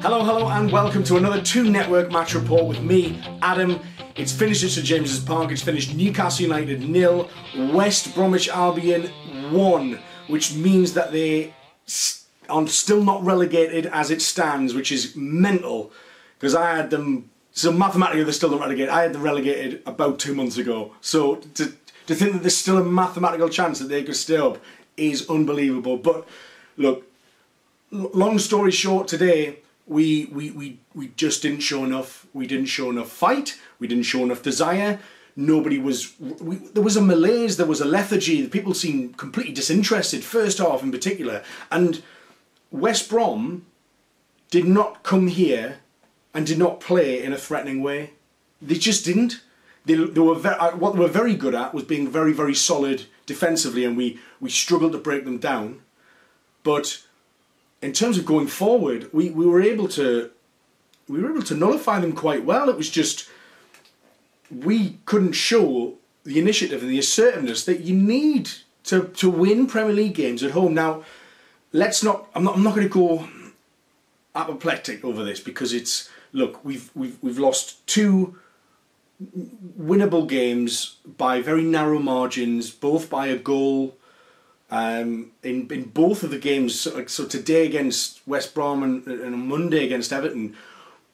Hello, hello, and welcome to another 2 Network match report with me, Adam. It's finished at St James's Park. It's finished Newcastle United 0, West Bromwich Albion 1, which means that they are still not relegated as it stands, which is mental, because I had them, so mathematically they're still not relegated. I had them relegated about 2 months ago, so to think that there's still a mathematical chance that they could stay up is unbelievable. But look, long story short, today we just didn't show enough. We didn't show enough fight. We didn't show enough desire. Nobody was. There was a malaise. There was a lethargy. The people seemed completely disinterested. First half in particular, and West Brom did not come here and did not play in a threatening way. They just didn't. They were what they were very good at was being very, very solid defensively, and we struggled to break them down. But in terms of going forward, we were able to nullify them quite well. It was just we couldn't show the initiative and the assertiveness that you need to win Premier League games at home. Now, let's not. I'm not going to go apoplectic over this, because it's, look, we've lost 2 winnable games by very narrow margins, both by a goal. In both of the games, so today against West Brom and on Monday against Everton,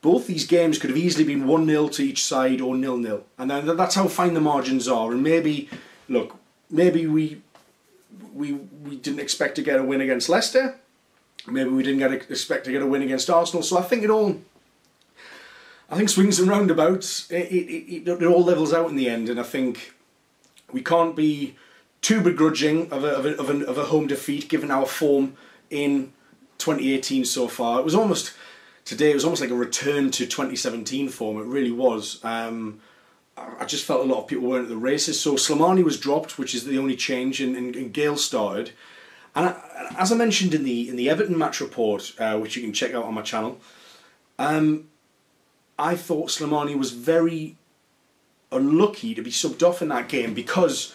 both these games could have easily been 1-0 to each side or 0-0, and that's how fine the margins are. And maybe, look, maybe we didn't expect to get a win against Leicester, maybe we didn't expect to get a win against Arsenal. So I think swings and roundabouts, it all levels out in the end, and I think we can't be too begrudging of a home defeat given our form in 2018 so far. Today it was almost like a return to 2017 form. It really was. I just felt a lot of people weren't at the races. So Slimani was dropped, which is the only change, and Gale started. And as I mentioned in the Everton match report, which you can check out on my channel, I thought Slimani was very unlucky to be subbed off in that game, because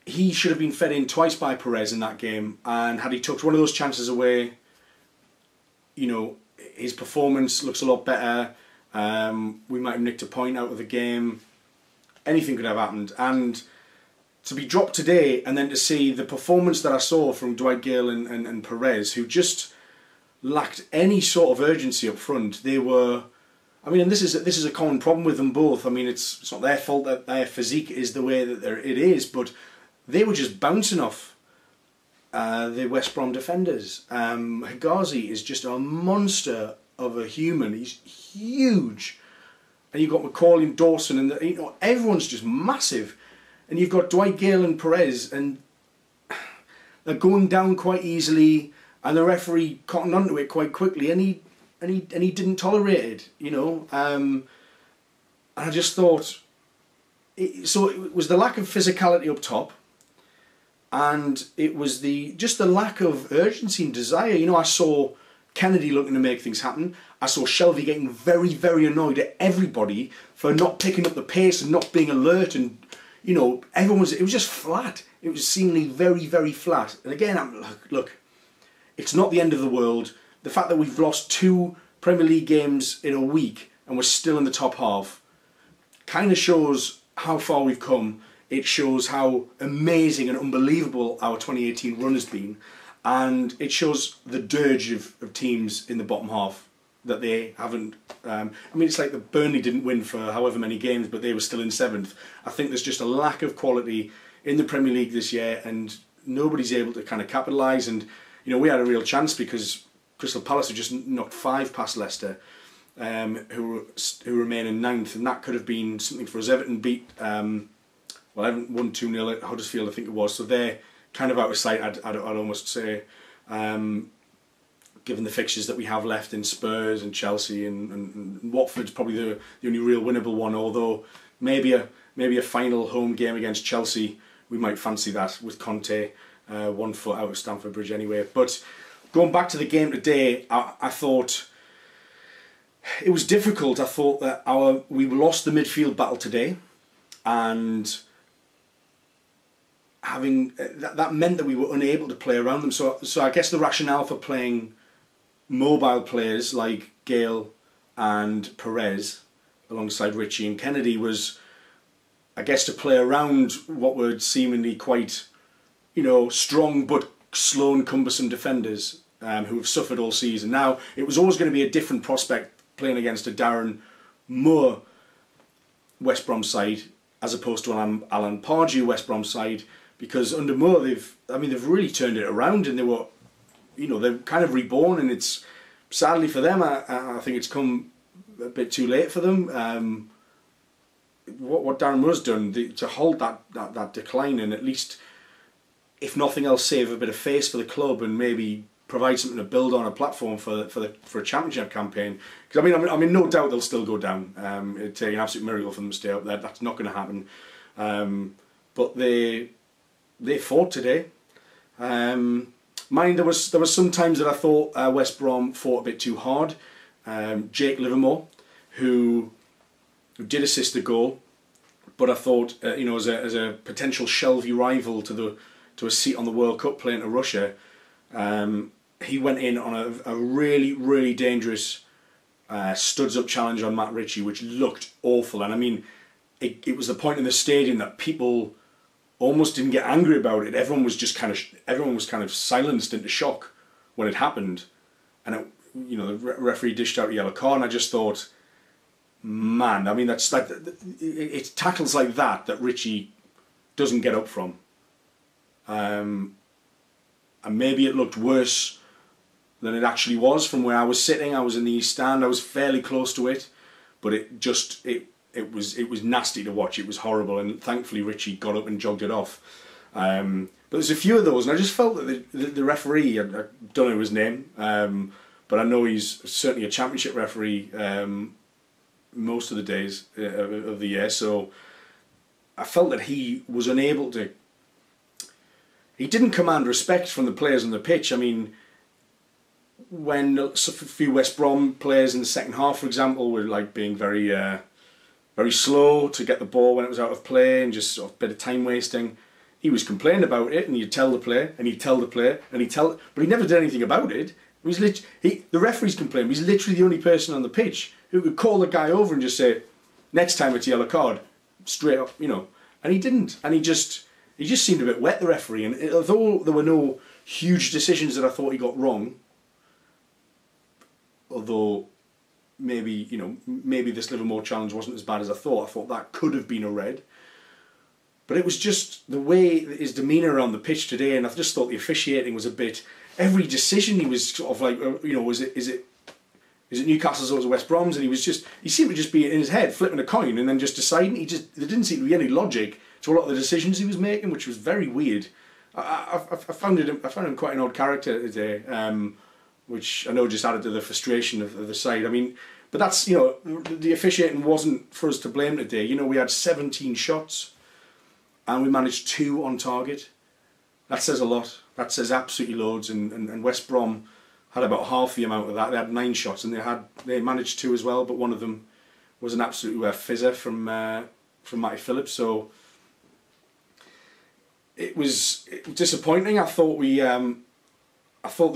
he should have been fed in twice by Perez in that game, and had he tucked one of those chances away, you know, his performance looks a lot better. We might have nicked a point out of the game. Anything could have happened. And to be dropped today, and then to see the performance that I saw from Dwight Gale and Perez, who just lacked any sort of urgency up front. They were, I mean, and this is a common problem with them both. I mean, it's not their fault that their physique is the way that it is, but they were just bouncing off the West Brom defenders. Higazi is just a monster of a human. He's huge, and you've got McCauley and Dawson, and everyone's just massive. And you've got Dwight Gale and Perez, and they're going down quite easily, and the referee cottoned onto it quite quickly, and he didn't tolerate it, you know. And I just thought, so it was the lack of physicality up top, and it was just the lack of urgency and desire. You know, I saw Kennedy looking to make things happen. I saw Shelvey getting very, very annoyed at everybody for not picking up the pace and not being alert, and you know, it was just flat. It was seemingly very, very flat. And again, look, it's not the end of the world. The fact that we've lost 2 Premier League games in a week and we're still in the top half kind of shows how far we've come. It shows how amazing and unbelievable our 2018 run has been, and it shows the dirge of teams in the bottom half that they haven't. I mean, it's like the Burnley didn't win for however many games, but they were still in 7th. I think there's just a lack of quality in the Premier League this year, and nobody's able to kind of capitalise. And you know, we had a real chance because Crystal Palace have just knocked 5 past Leicester, who remain in 9th, and that could have been something for us. Everton beat. Well, Everton won 2-0 at Huddersfield, I think it was. So they're kind of out of sight, I'd almost say, given the fixtures that we have left in Spurs and Chelsea, and Watford's probably the only real winnable one. Although maybe a final home game against Chelsea, we might fancy that with Conte 1 foot out of Stamford Bridge anyway. But going back to the game today, I thought it was difficult. I thought that we lost the midfield battle today, and having that meant that we were unable to play around them. So I guess the rationale for playing mobile players like Gale and Perez alongside Ritchie and Kennedy was, I guess, to play around what were seemingly quite, you know, strong but slow and cumbersome defenders who have suffered all season. Now, it was always going to be a different prospect playing against a Darren Moore West Brom side as opposed to an Alan Pardew West Brom side, because under Moore they've really turned it around, and they were, you know, they're kind of reborn, and it's sadly for them, I think it's come a bit too late for them. What Darren Moore's done to halt that decline, and at least, if nothing else, save a bit of face for the club and maybe provide something to build on, a platform for a championship campaign. Because I mean, no doubt they'll still go down. It'd take an absolute miracle for them to stay up there. That's not going to happen. But they fought today. There was some times that I thought West Brom fought a bit too hard. Jake Livermore, who did assist the goal, but I thought you know, as a potential Shelvey rival to a seat on the World Cup playing to Russia, he went in on a really, really dangerous studs up challenge on Matt Ritchie, which looked awful. And I mean, it was the point in the stadium that people almost didn't get angry about it. Everyone was kind of silenced into shock when it happened, and you know, the referee dished out a yellow card, and I just thought, man, I mean, that's like, it's tackles like that Ritchie doesn't get up from. And maybe it looked worse than it actually was from where I was sitting. I was in the East Stand. I was fairly close to it, but it was nasty to watch. It was horrible, and thankfully Ritchie got up and jogged it off. But there's a few of those, and I just felt that the referee, I don't know his name, but I know he's certainly a championship referee most of the days of the year. So I felt that he was unable to. He didn't command respect from the players on the pitch. I mean, when a few West Brom players in the second half, for example, were like being very slow to get the ball when it was out of play, and just sort of a bit of time wasting, he was complaining about it, and he'd tell the player, and he'd tell the player, and but he never did anything about it. The referee's complaining. He's literally the only person on the pitch who could call the guy over and just say, next time it's a yellow card, straight up, you know. And he didn't, and he just seemed a bit wet, the referee. And although there were no huge decisions that I thought he got wrong, although maybe this Livermore challenge wasn't as bad as I thought that could have been a red. But it was just the way his demeanour around the pitch today, and I just thought the officiating was a bit. Every decision he was sort of like, you know, is it Newcastle's or was it West Brom's, and he seemed to just be in his head flipping a coin and then just deciding. There didn't seem to be any logic to a lot of the decisions he was making, which was very weird. I found him quite an odd character today, which I know just added to the frustration of the side. I mean, but that's, you know, the officiating wasn't for us to blame today. You know, we had 17 shots and we managed 2 on target. That says a lot. That says absolutely loads. And West Brom had about half the amount of that. They had 9 shots, and they managed 2 as well, but one of them was an absolute fizzer from Matty Phillips. So it was disappointing. I thought the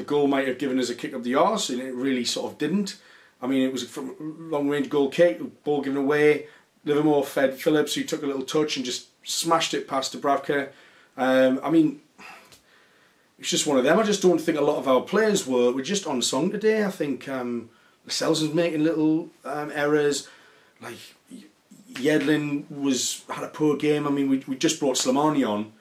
goal might have given us a kick up the arse, and it really sort of didn't. I mean, it was from long range goal kick, ball given away. Livermore fed Phillips, who took a little touch and just smashed it past Dubravka. I mean, it's just one of them. I just don't think a lot of our players were just on song today. I think Lascelles was making little errors. Like Yedlin had a poor game. I mean, we just brought Slimani on,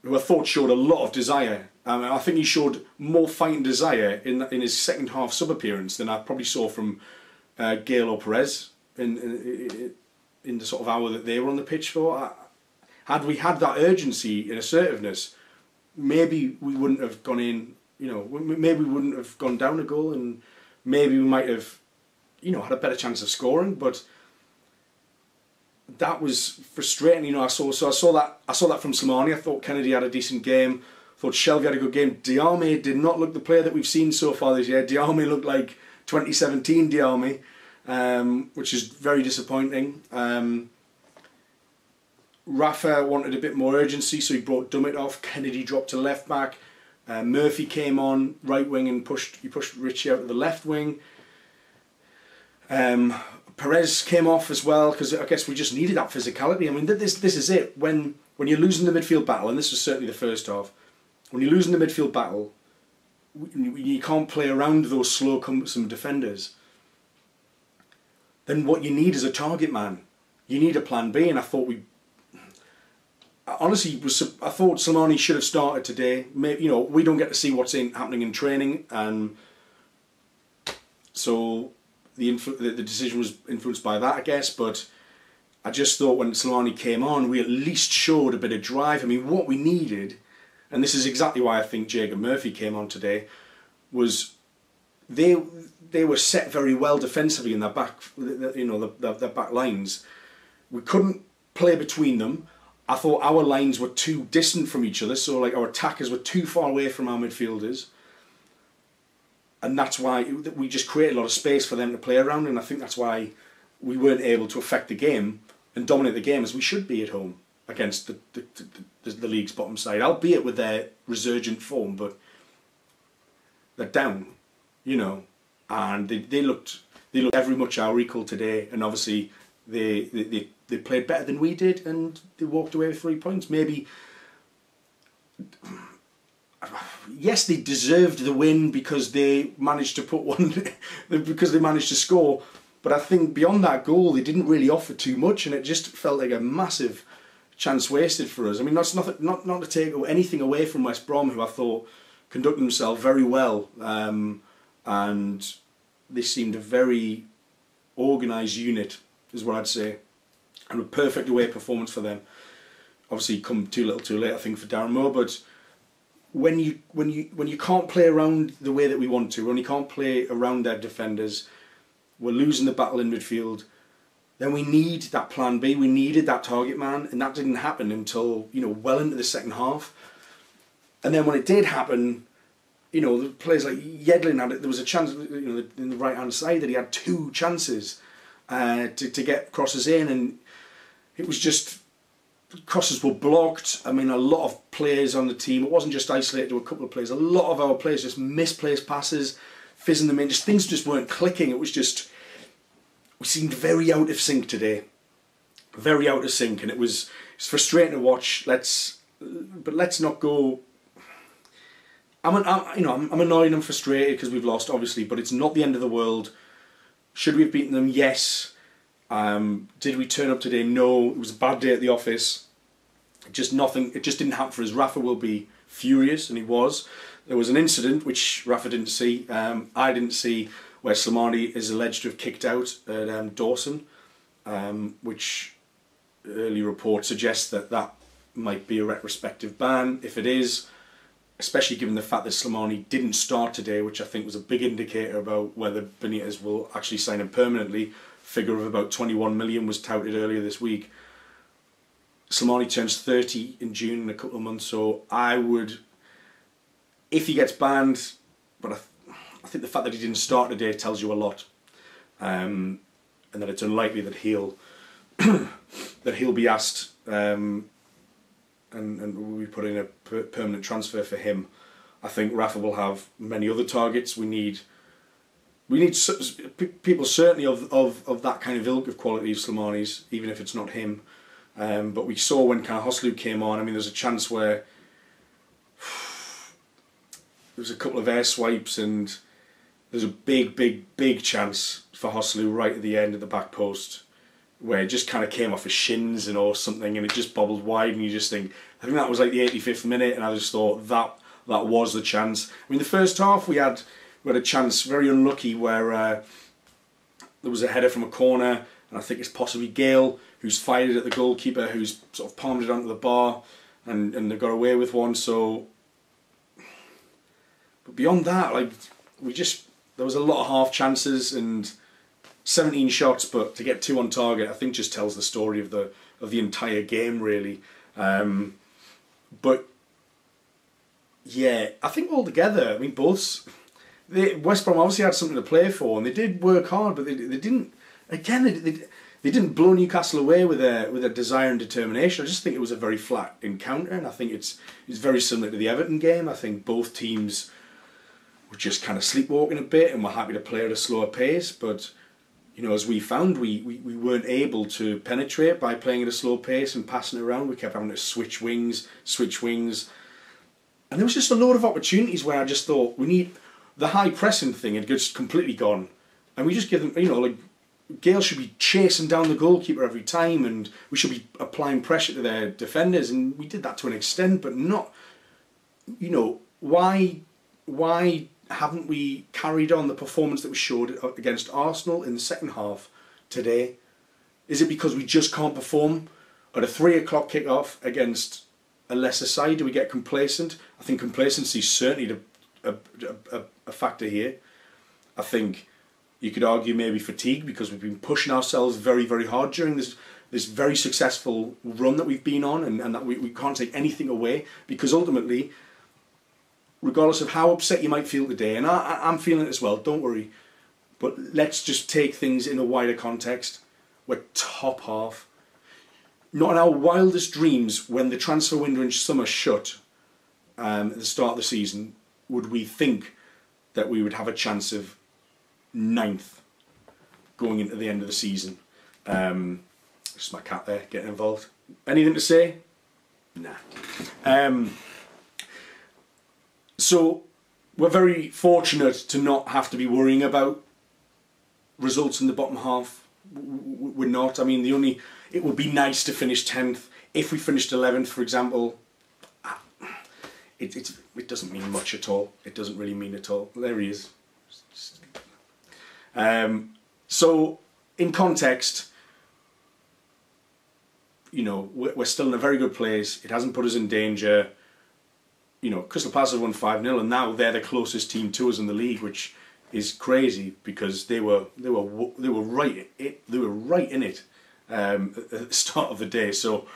who I thought showed a lot of desire. I think he showed more fight and desire in his second half sub appearance than I probably saw from Gale or Perez in the sort of hour that they were on the pitch for. Had we had that urgency and assertiveness, maybe we wouldn't have gone in. You know, maybe we wouldn't have gone down a goal, and maybe we might have, you know, had a better chance of scoring. But that was frustrating. You know, I saw that from Slimani. I thought Kennedy had a decent game. I thought Shelvey had a good game. Diarmi did not look the player that we've seen so far this year. Diarmi looked like 2017 Diarmi, which is very disappointing. Rafa wanted a bit more urgency, so he brought Dummett off. Kennedy dropped to left back. Murphy came on right wing and he pushed Richie out to the left wing. Perez came off as well because I guess we just needed that physicality. I mean, this is it. When you're losing the midfield battle, and this was certainly the first half, when you're losing the midfield battle, you can't play around those slow, cumbersome defenders. Then what you need is a target man. You need a plan B, and I thought honestly, I thought Slimani should have started today. Maybe, we don't get to see what's happening in training, and so the decision was influenced by that, I guess. But I just thought when Slimani came on, we at least showed a bit of drive. I mean, what we needed, and this is exactly why I think Jacob Murphy came on today, was they were set very well defensively in their back, their back lines. We couldn't play between them. I thought our lines were too distant from each other, so like our attackers were too far away from our midfielders. And that's why we just created a lot of space for them to play around, and I think that's why we weren't able to affect the game and dominate the game as we should be at home against the league's bottom side, albeit with their resurgent form, but they're down, and they looked very much our equal today, and obviously they played better than we did, and they walked away with 3 points. Maybe, yes, they deserved the win because they managed to put because they managed to score. But I think beyond that goal, they didn't really offer too much, and it just felt like a massive chance wasted for us. I mean, that's not to take anything away from West Brom, who I thought conducted themselves very well, and they seemed a very organised unit, is what I'd say, and a perfect away performance for them. Obviously, come too little, too late, I think, for Darren Moore. But when you can't play around the way that we want to, when you can't play around their defenders, we're losing the battle in midfield. Then we need that plan B. We needed that target man, and that didn't happen until well into the second half. And then when it did happen, the players like Yedlin had it. There was a chance, in the right hand side, that he had 2 chances to get crosses in, and it was just crosses were blocked. I mean, a lot of players on the team. It wasn't just isolated to a couple of players. A lot of our players just misplaced passes, fizzing them in. Things just weren't clicking. It was just, we seemed very out of sync today, very out of sync, and it's frustrating to watch. But let's not go. I'm annoyed and frustrated because we've lost, obviously, but it's not the end of the world. Should we have beaten them? Yes. Did we turn up today? No. It was a bad day at the office. It just didn't happen for us. Rafa will be furious, and he was. There was an incident which Rafa didn't see. I didn't see, where Slimani is alleged to have kicked out at Dawson, which early reports suggest that might be a retrospective ban. If it is, especially given the fact that Slimani didn't start today, which I think was a big indicator about whether Benitez will actually sign him permanently. Figure of about 21 million was touted earlier this week. Slimani turns 30 in June in a couple of months, so I would, if he gets banned, but I think the fact that he didn't start today tells you a lot, and that it's unlikely that he'll be asked, and we'll be putting a permanent transfer for him. I think Rafa will have many other targets. We need people certainly of that kind of ilk of quality of Slimani's, even if it's not him. But we saw when Hoslu came on, I mean, there's a chance where there was a couple of air swipes, and there's a big chance for Hoslu right at the end of the back post, where it just kind of came off his shins or something, and it just bobbled wide, and you just think, I think that was like the 85th minute, and I just thought that was the chance. I mean, the first half we had a chance, very unlucky, where there was a header from a corner, and I think it's possibly Gale who's fired it at the goalkeeper, who's sort of palmed it onto the bar, and they got away with one. So, but beyond that, like, there was a lot of half chances and 17 shots, but to get 2 on target, I think just tells the story of the entire game, really. But yeah, I think altogether, I mean, West Brom obviously had something to play for, and they did work hard, but they didn't. Again, they didn't blow Newcastle away with a desire and determination. I just think it was a very flat encounter, and I think it's very similar to the Everton game. I think both teams were just kind of sleepwalking a bit and were happy to play at a slower pace, but you know, as we found, we weren't able to penetrate by playing at a slow pace and passing it around. We kept having to switch wings, and there was just a load of opportunities where I just thought we need the high pressing thing had just completely gone, and we just give them, you know, like Gale should be chasing down the goalkeeper every time, and we should be applying pressure to their defenders, and we did that to an extent, but not, you know, why haven't we carried on the performance that we showed against Arsenal in the second half today? Is it because we just can't perform at a 3 o'clock kick-off against a lesser side? Do we get complacent? I think complacency is certainly a factor here. I think you could argue maybe fatigue, because we've been pushing ourselves very, very hard during this very successful run that we've been on, and that we can't take anything away, because ultimately, regardless of how upset you might feel today, and I'm feeling it as well, don't worry, but let's just take things in a wider context. We're top half. Not in our wildest dreams, when the transfer window in summer shut at the start of the season, would we think that we would have a chance of 9th going into the end of the season. Just my cat there getting involved. Anything to say? Nah. So we're very fortunate to not have to be worrying about results in the bottom half. We're not. I mean, it would be nice to finish 10th. If we finished 11th, for example, it doesn't mean much at all. It doesn't really mean at all. There he is. So, in context, you know, we're still in a very good place. It hasn't put us in danger. You know, Crystal Palace have won 5-0, and now they're the closest team to us in the league, which is crazy, because they were right in it at the start of the day. So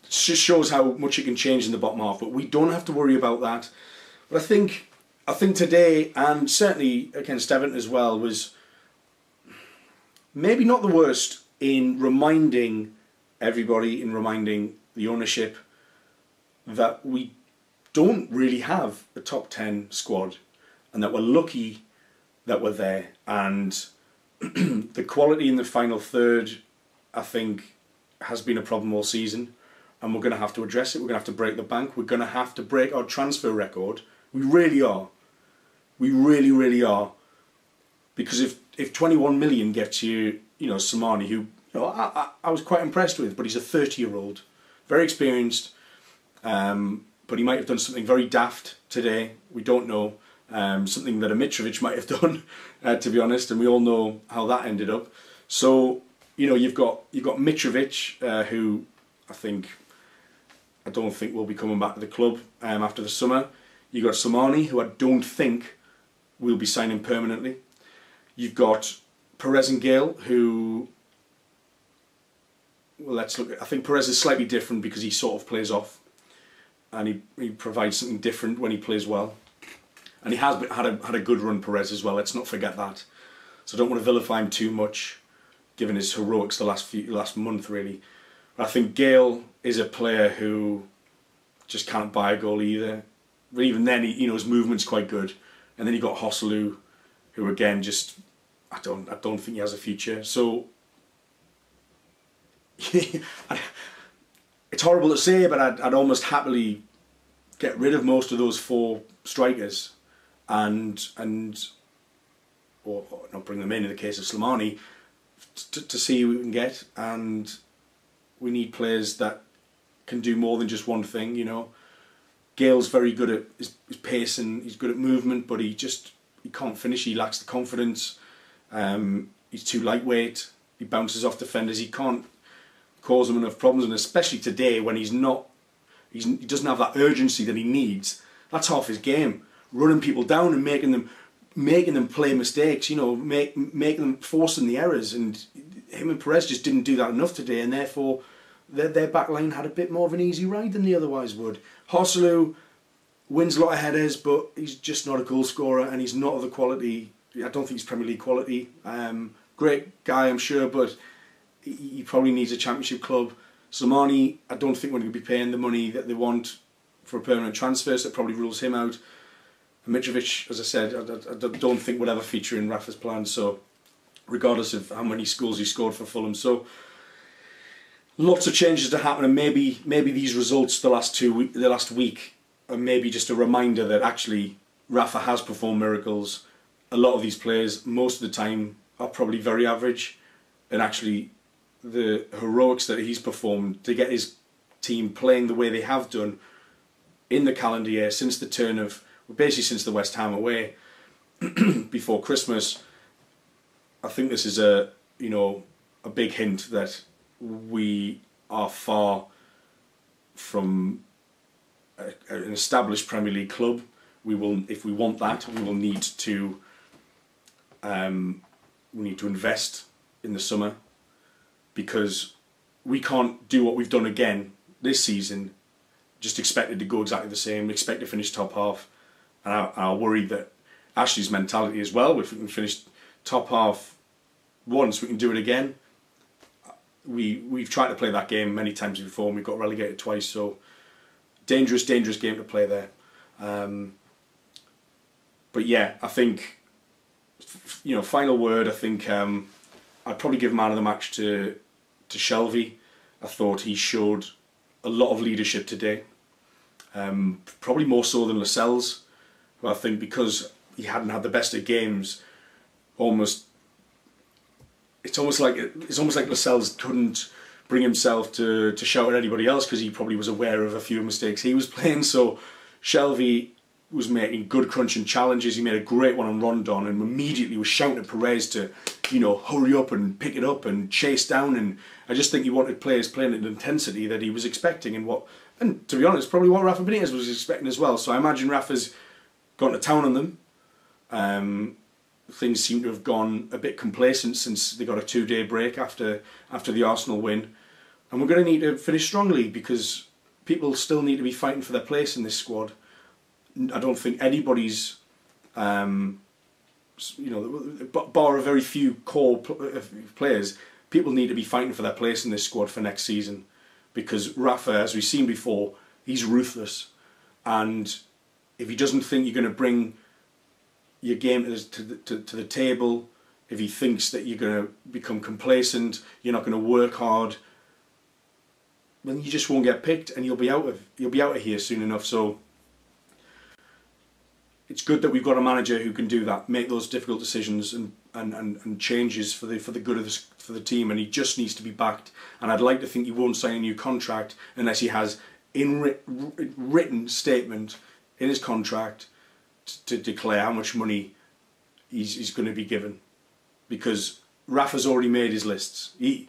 it just shows how much it can change in the bottom half. But we don't have to worry about that. But I think today, and certainly against Everton as well, was maybe not the worst in reminding everybody, in reminding the ownership, that we don't really have a top 10 squad, and that we're lucky that we're there. And the quality in the final third, I think, has been a problem all season, and we're going to have to address it. We're going to have to break the bank. We're going to have to break our transfer record. We really are. We really, really are. Because if 21 million gets you, you know, Samani, who, you know, I was quite impressed with, but he's a 30-year-old, very experienced, but he might have done something very daft today. We don't know. Something that a Mitrovic might have done, to be honest, and we all know how that ended up. So, you know, you've got Mitrovic, who I don't think will be coming back to the club after the summer. You've got Samani, who I don't think will be signing permanently. You've got Perez and Gale, who, well, let's look at, I think Perez is slightly different because he sort of plays off, and he provides something different when he plays well. And he has had a good run, Perez, as well. Let's not forget that. So I don't want to vilify him too much, given his heroics the last month, really. But I think Gale is a player who just can't buy a goal either. But even then, you know, his movement's quite good. And then you got Hosselu, who again just, I don't think he has a future. So it's horrible to say, but I'd almost happily get rid of most of those 4 strikers, or not bring them in the case of Slimani, to see who we can get. And we need players that can do more than just one thing, you know. Gale's very good at his pace, and he's good at movement, but he can't finish. He lacks the confidence. He's too lightweight. He bounces off defenders. He can't cause them enough problems, and especially today when he doesn't have that urgency that he needs. That's half his game. Running people down and making them play mistakes, you know, making them forcing the errors, and him and Perez just didn't do that enough today, and therefore their back line had a bit more of an easy ride than they otherwise would. Hosselu wins a lot of headers, but he's just not a goal scorer, and he's not of the quality. I don't think he's Premier League quality. Great guy, I'm sure, but he probably needs a Championship club. Slimani, I don't think we're going to be paying the money that they want for a permanent transfer, so it probably rules him out. Mitrovic, as I said, I don't think would ever feature in Rafa's plans, so regardless of how many goals he scored for Fulham. So lots of changes to happen, and maybe these results the last week are maybe just a reminder that actually Rafa has performed miracles. A lot of these players, most of the time, are probably very average, and actually the heroics that he's performed to get his team playing the way they have done in the calendar year since the turn of, basically since the West Ham away before Christmas. I think this is a big hint that we are far from an established Premier League club. We will, if we want that, we will need to invest in the summer, because we can't do what we've done again this season, just expect it to go exactly the same, expect to finish top half. And I worry that Ashley's mentality as well, if we can finish top half once, we can do it again. We've tried to play that game many times before and we've got relegated twice, so dangerous game to play there. But yeah, I think, final word, I think I'd probably give man of the match to Shelvey. I thought he showed a lot of leadership today, probably more so than Lascelles, who I think, because he hadn't had the best of games, it's almost like Lascelles couldn't bring himself to shout at anybody else, because he probably was aware of a few mistakes he was playing. So Shelvey was making good crunching challenges. He made a great one on Rondon and immediately was shouting at Perez to, hurry up and pick it up and chase down. And I just think he wanted players playing at an intensity that he was expecting, and to be honest, probably what Rafa Benitez was expecting as well. So I imagine Rafa's gone to town on them. Things seem to have gone a bit complacent since they got a 2-day break after the Arsenal win, and we're going to need to finish strongly, because people still need to be fighting for their place in this squad. I don't think anybody's, bar a very few core players, people need to be fighting for their place in this squad for next season, because Rafa, as we've seen before, he's ruthless, and if he doesn't think you're going to bring your game to the table, if he thinks that you're going to become complacent, you're not going to work hard, then you just won't get picked, and you'll be out of here soon enough. So it's good that we've got a manager who can do that, make those difficult decisions and changes for the good of for the team, and he just needs to be backed. And I'd like to think he won't sign a new contract unless he has written statement in his contract to declare how much money he's going to be given, because Rafa's already made his lists. We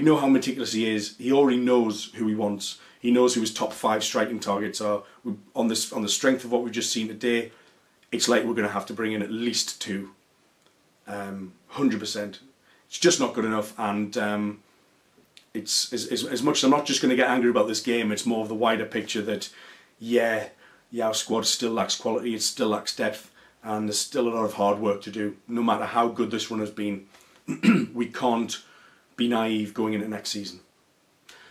know how meticulous he is. He already knows who he wants. He knows who his top 5 striking targets are. On the strength of what we've just seen today, it's like we're going to have to bring in at least 2. 100%. It's just not good enough, and it's as much as I'm not just going to get angry about this game, it's more of the wider picture that, yeah, our squad still lacks quality, it still lacks depth, and there's still a lot of hard work to do. No matter how good this run has been, we can't be naive going into next season.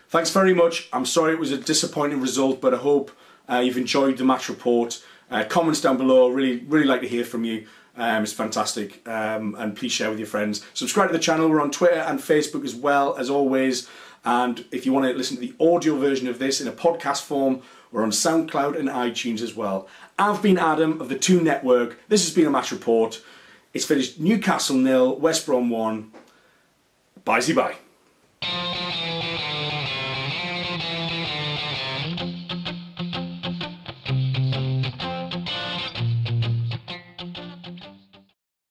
Thanks very much. I'm sorry it was a disappointing result, but I hope you've enjoyed the match report. Comments down below, really like to hear from you. It's fantastic, and please share with your friends. Subscribe to the channel. We're on Twitter and Facebook as well, as always. And if you want to listen to the audio version of this in a podcast form, we're on SoundCloud and iTunes as well. I've been Adam of the 2 Network. This has been a match report. It's finished Newcastle 0, West Brom 1. Bye-bye.